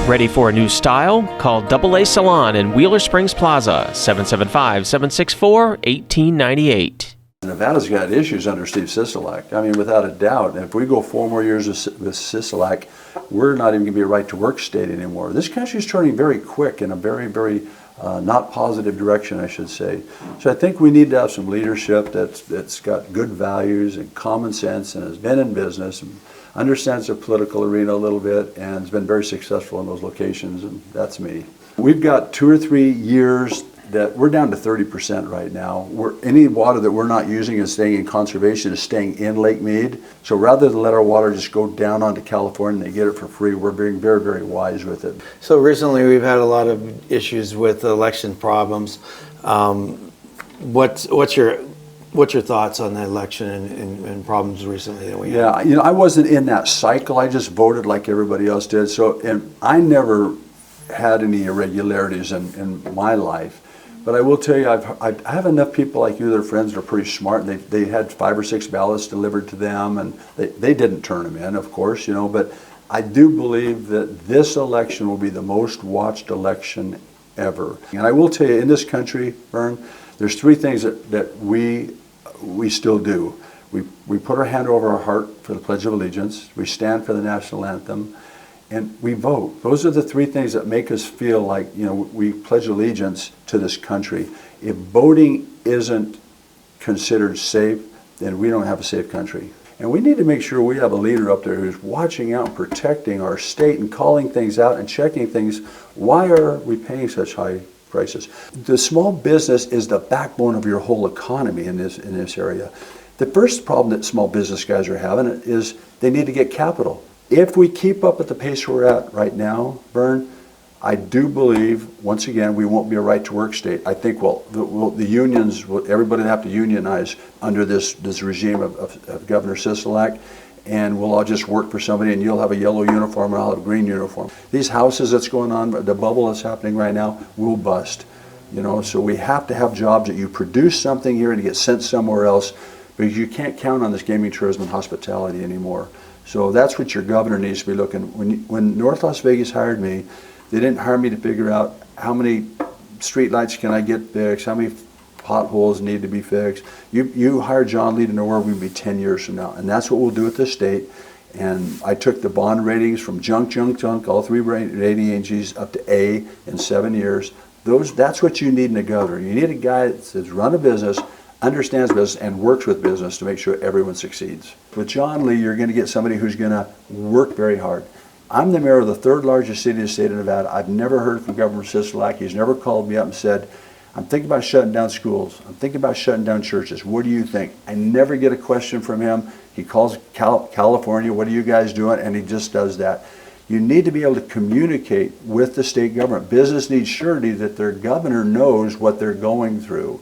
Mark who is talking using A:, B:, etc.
A: Ready for a new style? Call AA Salon in Wheeler Springs Plaza, 775-764-1898.
B: Nevada's got issues under Steve Sisolak. I mean, without a doubt. And if we go 4 more years with Sisolak, we're not even going to be a right-to-work state anymore. This country's turning very quick in a very, very not positive direction, I should say. So I think we need to have some leadership that's got good values and common sense and has been in business and understands the political arena a little bit and has been very successful in those locations, and that's me. We've got 2 or 3 years that we're down to 30% right now. Any water that we're not using and staying in conservation is staying in Lake Mead. So rather than let our water just go down onto California and they get it for free, we're being very, very wise with it.
C: So recently we've had a lot of issues with election problems. What's your thoughts on the election and problems recently that we had?
B: Yeah, I wasn't in that cycle. I just voted like everybody else did. So, and I never had any irregularities in my life. But I will tell you, I have enough people like you that are friends that are pretty smart. They had 5 or 6 ballots delivered to them, and they didn't turn them in, of course, but I do believe that this election will be the most watched election ever. And I will tell you, in this country, Vern, there's 3 things that we still do. We put our hand over our heart for the Pledge of Allegiance, we stand for the national anthem, and we vote. Those are the 3 things that make us feel like, we pledge allegiance to this country. If voting isn't considered safe, then we don't have a safe country. And we need to make sure we have a leader up there who's watching out and protecting our state and calling things out and checking things. Why are we paying such high prices? The small business is the backbone of your whole economy in this area. The first problem that small business guys are having is they need to get capital. If we keep up at the pace we're at right now, Vern, I do believe, once again, we won't be a right-to-work state. I think, the unions, everybody will have to unionize under this regime of Governor Sisolak, and we'll all just work for somebody, and you'll have a yellow uniform and I'll have a green uniform. These houses that's going on, the bubble that's happening right now, will bust. So we have to have jobs that you produce something here and get sent somewhere else, because you can't count on this gaming, tourism, and hospitality anymore. So that's what your governor needs to be looking. When North Las Vegas hired me, they didn't hire me to figure out how many street lights can I get fixed, how many potholes need to be fixed. You hire John Lee to know where we'll be 10 years from now, and that's what we'll do at the state. And I took the bond ratings from junk, all 3 rating agencies up to A in 7 years. That's what you need in a governor. You need a guy that's run a business, understands business, and works with business to make sure everyone succeeds. With John Lee, you're going to get somebody who's going to work very hard. I'm the mayor of the 3rd largest city in the state of Nevada. I've never heard from Governor Sisolak. He's never called me up and said, I'm thinking about shutting down schools. I'm thinking about shutting down churches. What do you think? I never get a question from him. He calls California, what are you guys doing? And he just does that. You need to be able to communicate with the state government. Business needs surety that their governor knows what they're going through.